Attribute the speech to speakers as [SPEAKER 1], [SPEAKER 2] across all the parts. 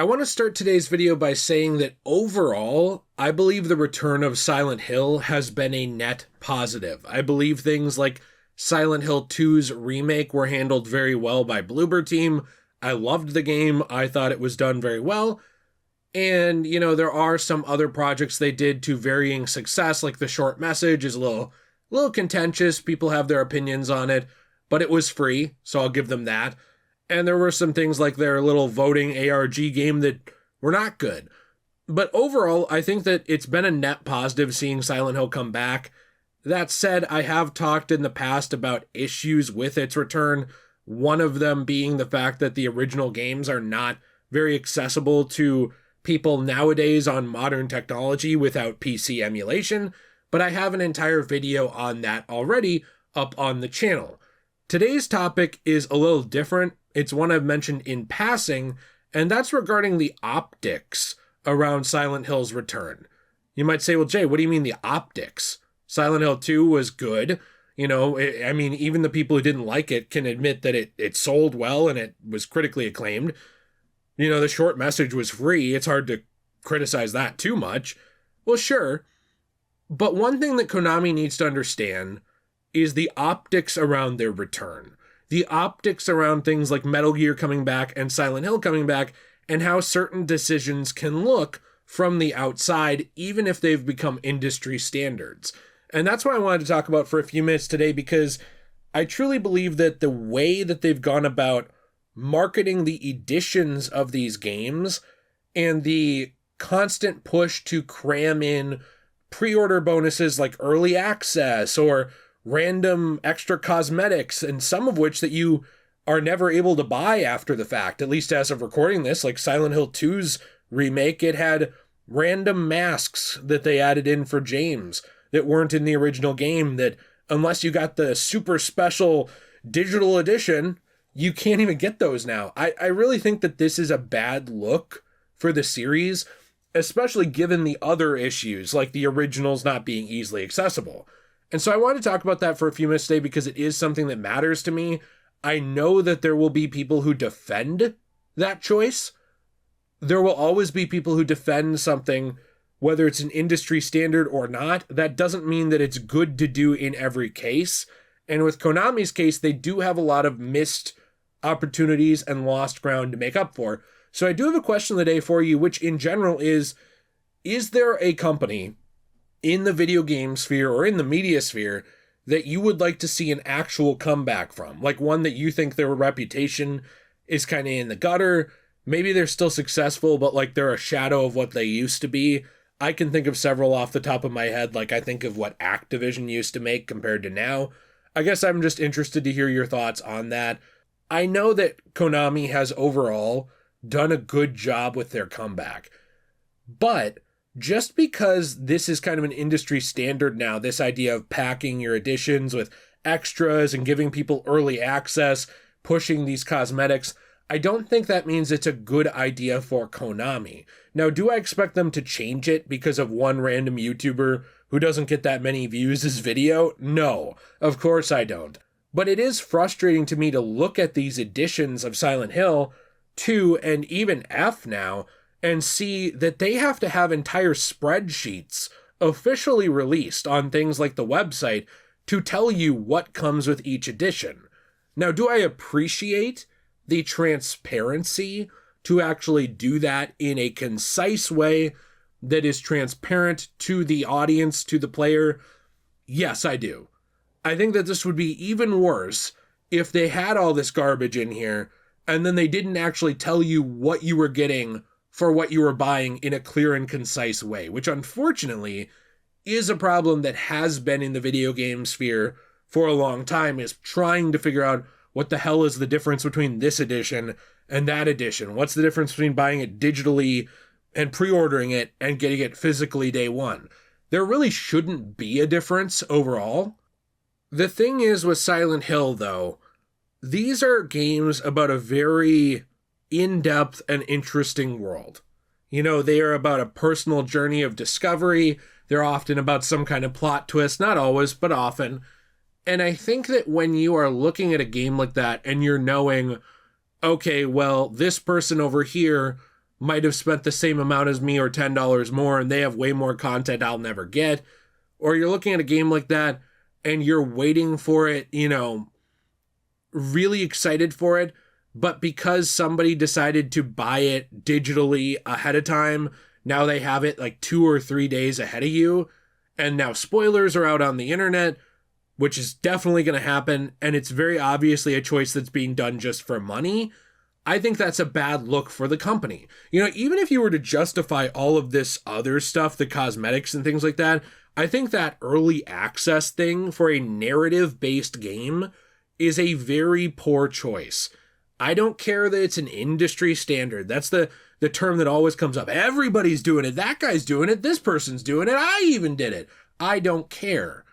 [SPEAKER 1] I want to start today's video by saying that overall, I believe the return of Silent Hill has been a net positive. I believe things like Silent Hill 2's remake were handled very well by Bloober Team. I loved the game. I thought it was done very well. And, there are some other projects they did to varying success, like the short message is a little contentious. People have their opinions on it, but it was free, so I'll give them that. And there were some things like their little voting ARG game that were not good. But overall, I think that it's been a net positive seeing Silent Hill come back. That said, I have talked in the past about issues with its return, one of them being the fact that the original games are not very accessible to people nowadays on modern technology without PC emulation, but I have an entire video on that already up on the channel. Today's topic is a little different. It's one I've mentioned in passing, and that's regarding the optics around Silent Hill's return. You might say, well, Jay, what do you mean the optics? Silent Hill 2 was good. Even the people who didn't like it can admit that it sold well and it was critically acclaimed. The short message was free. It's hard to criticize that too much. Well, sure. But one thing that Konami needs to understand is the optics around their return. The optics around things like Metal Gear coming back and Silent Hill coming back, and how certain decisions can look from the outside, even if they've become industry standards. And that's what I wanted to talk about for a few minutes today, because I truly believe that the way that they've gone about marketing the editions of these games and the constant push to cram in pre-order bonuses like early access or random extra cosmetics, and some of which that you are never able to buy after the fact, at least as of recording this, like Silent Hill 2's remake, it had random masks that they added in for James that weren't in the original game, that unless you got the super special digital edition, you can't even get those now. I really think that this is a bad look for the series, especially given the other issues, like the originals not being easily accessible. And so I want to talk about that for a few minutes today because it is something that matters to me. I know that there will be people who defend that choice. There will always be people who defend something, whether it's an industry standard or not. That doesn't mean that it's good to do in every case. And with Konami's case, they do have a lot of missed opportunities and lost ground to make up for. So I do have a question of the day for you, which in general is there a company in the video game sphere or in the media sphere that you would like to see an actual comeback from? Like one that you think their reputation is kind of in the gutter. Maybe they're still successful, but like they're a shadow of what they used to be. I can think of several off the top of my head. Like I think of what Activision used to make compared to now. I guess I'm just interested to hear your thoughts on that. I know that Konami has overall done a good job with their comeback, but just because this is kind of an industry standard now, this idea of packing your editions with extras and giving people early access, pushing these cosmetics, I don't think that means it's a good idea for Konami. Now, do I expect them to change it because of one random YouTuber who doesn't get that many views as video? No, of course I don't. But it is frustrating to me to look at these editions of Silent Hill 2 and even F now and see that they have to have entire spreadsheets officially released on things like the website to tell you what comes with each edition. Now, do I appreciate the transparency to actually do that in a concise way that is transparent to the audience, to the player? Yes, I do. I think that this would be even worse if they had all this garbage in here and then they didn't actually tell you what you were getting for what you were buying in a clear and concise way, which unfortunately is a problem that has been in the video game sphere for a long time, is trying to figure out what the hell is the difference between this edition and that edition. What's the difference between buying it digitally and pre-ordering it and getting it physically day one? There really shouldn't be a difference overall. The thing is with Silent Hill, though, these are games about a very in-depth and interesting world. They are about a personal journey of discovery. They're often about some kind of plot twist, not always, but often. And I think that when you are looking at a game like that and you're knowing, okay, well, this person over here might have spent the same amount as me or $10 more and they have way more content I'll never get. Or you're looking at a game like that and you're waiting for it, really excited for it, but because somebody decided to buy it digitally ahead of time, now they have it like 2 or 3 days ahead of you, and now spoilers are out on the internet, which is definitely going to happen, and it's very obviously a choice that's being done just for money. I think that's a bad look for the company. Even if you were to justify all of this other stuff, the cosmetics and things like that, I think that early access thing for a narrative-based game is a very poor choice. I don't care that it's an industry standard. That's the term that always comes up. Everybody's doing it. That guy's doing it. This person's doing it. I even did it. I don't care.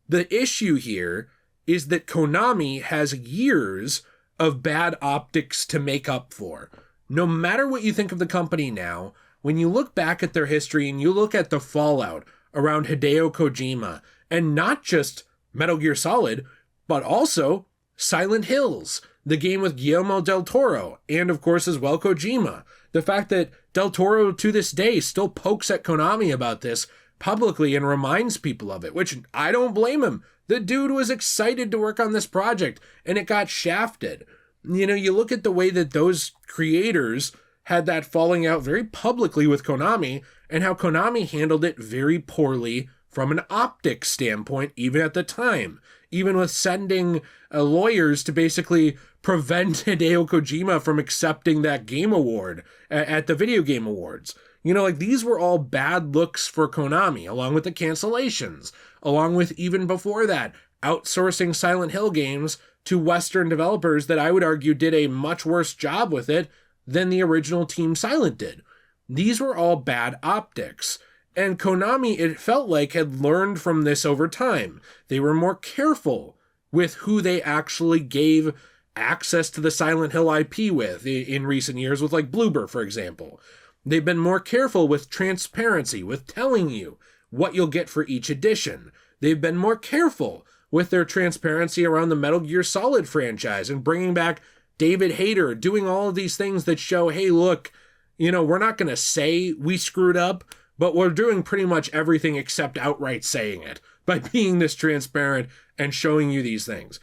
[SPEAKER 1] The issue here is that Konami has years of bad optics to make up for. No matter what you think of the company now, when you look back at their history and you look at the fallout around Hideo Kojima, and not just Metal Gear Solid, but also Silent Hills, the game with Guillermo del Toro, and of course as well Kojima. The fact that del Toro to this day still pokes at Konami about this publicly and reminds people of it, which I don't blame him. The dude was excited to work on this project, and it got shafted. You look at the way that those creators had that falling out very publicly with Konami, and how Konami handled it very poorly from an optics standpoint, even at the time. Even with sending lawyers to basically prevent Hideo Kojima from accepting that game award at the Video Game Awards. These were all bad looks for Konami, along with the cancellations, along with, even before that, outsourcing Silent Hill games to Western developers that I would argue did a much worse job with it than the original Team Silent did. These were all bad optics. And Konami, it felt like, had learned from this over time. They were more careful with who they actually gave access to the Silent Hill IP with in recent years, with like Bloober, for example. They've been more careful with transparency, with telling you what you'll get for each edition. They've been more careful with their transparency around the Metal Gear Solid franchise and bringing back David Hayter, doing all of these things that show, hey, look, we're not going to say we screwed up, but we're doing pretty much everything except outright saying it by being this transparent and showing you these things.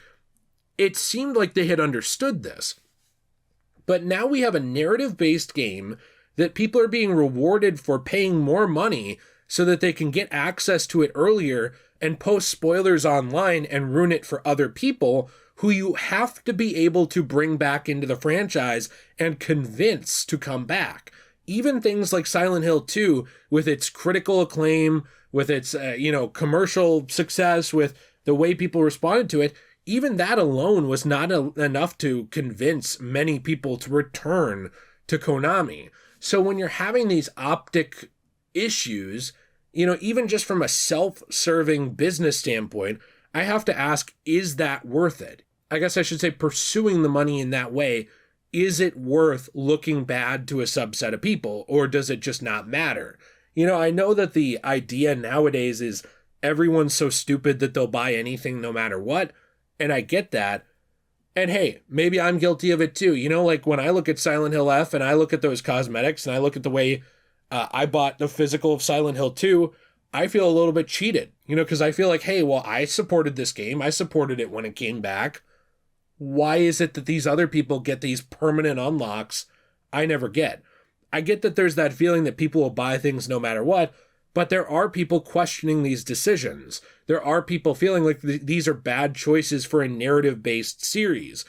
[SPEAKER 1] It seemed like they had understood this. But now we have a narrative-based game that people are being rewarded for paying more money so that they can get access to it earlier and post spoilers online and ruin it for other people who you have to be able to bring back into the franchise and convince to come back. Even things like Silent Hill 2, with its critical acclaim, with its commercial success, with the way people responded to it, even that alone was not enough to convince many people to return to Konami. So when you're having these optic issues, even just from a self-serving business standpoint, I have to ask, is that worth it? I guess I should say, pursuing the money in that way, is it worth looking bad to a subset of people, or does it just not matter? I know that the idea nowadays is everyone's so stupid that they'll buy anything no matter what, and I get that. And hey, maybe I'm guilty of it too. Like when I look at Silent Hill F and I look at those cosmetics and I look at the way I bought the physical of Silent Hill 2, I feel a little bit cheated, because I feel like, hey, well, I supported this game. I supported it when it came back. Why is it that these other people get these permanent unlocks I never get? I get that there's that feeling that people will buy things no matter what, but there are people questioning these decisions. There are people feeling like these are bad choices for a narrative-based series.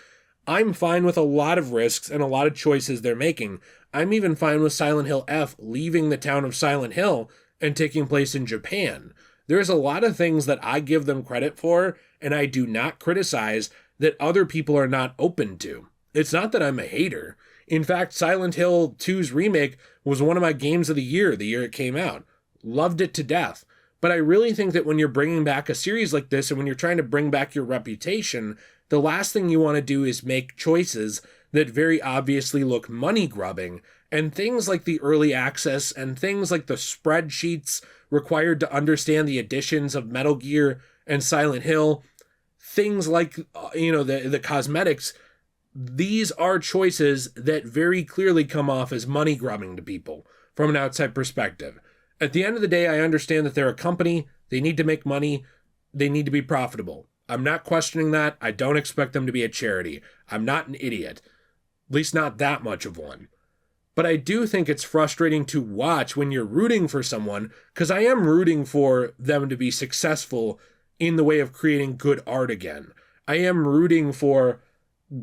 [SPEAKER 1] I'm fine with a lot of risks and a lot of choices they're making. I'm even fine with Silent Hill F leaving the town of Silent Hill and taking place in Japan. There's a lot of things that I give them credit for, and I do not criticize, that other people are not open to. It's not that I'm a hater. In fact, Silent Hill 2's remake was one of my games of the year it came out. Loved it to death. But I really think that when you're bringing back a series like this, and when you're trying to bring back your reputation, the last thing you want to do is make choices that very obviously look money-grubbing. And things like the early access and things like the spreadsheets required to understand the additions of Metal Gear and Silent Hill, things like, the cosmetics, these are choices that very clearly come off as money grubbing to people from an outside perspective. At the end of the day, I understand that they're a company, they need to make money, they need to be profitable. I'm not questioning that. I don't expect them to be a charity. I'm not an idiot. At least not that much of one. But I do think it's frustrating to watch when you're rooting for someone, because I am rooting for them to be successful in the way of creating good art again. I am rooting for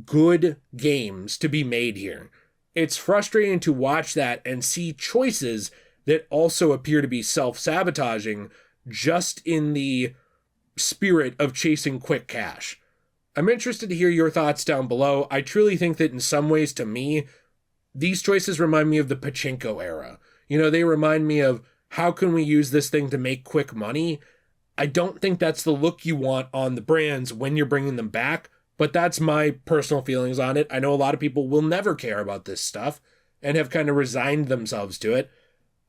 [SPEAKER 1] good games to be made here. It's frustrating to watch that and see choices that also appear to be self-sabotaging just in the spirit of chasing quick cash. I'm interested to hear your thoughts down below. I truly think that in some ways, to me, these choices remind me of the pachinko era. You know, they remind me of how can we use this thing to make quick money? I don't think that's the look you want on the brands when you're bringing them back, but that's my personal feelings on it. I know a lot of people will never care about this stuff and have kind of resigned themselves to it.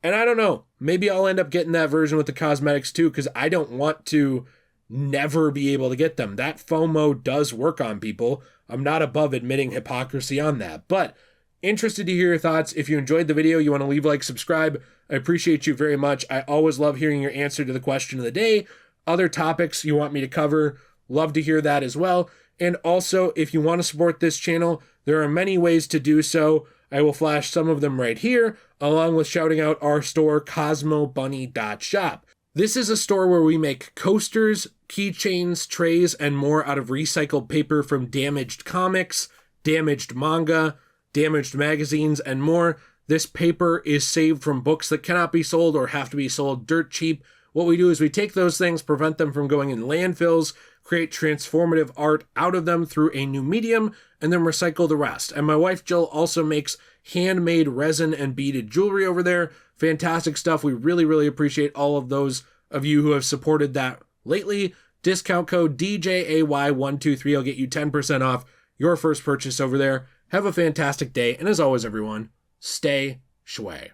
[SPEAKER 1] And I don't know, maybe I'll end up getting that version with the cosmetics too, because I don't want to never be able to get them. That FOMO does work on people. I'm not above admitting hypocrisy on that, but interested to hear your thoughts. If you enjoyed the video, you want to leave a like, subscribe. I appreciate you very much. I always love hearing your answer to the question of the day. Other topics you want me to cover, love to hear that as well. And also, if you want to support this channel, there are many ways to do so. I will flash some of them right here, along with shouting out our store, cosmobunny.shop. This is a store where we make coasters, keychains, trays, and more out of recycled paper from damaged comics, damaged manga, damaged magazines, and more. This paper is saved from books that cannot be sold or have to be sold dirt cheap. What we do is we take those things, prevent them from going in landfills, create transformative art out of them through a new medium, and then recycle the rest. And my wife Jill also makes handmade resin and beaded jewelry over there. Fantastic stuff. We really, really appreciate all of those of you who have supported that lately. Discount code DJAY123 will get you 10% off your first purchase over there. Have a fantastic day, and as always, everyone, stay shui.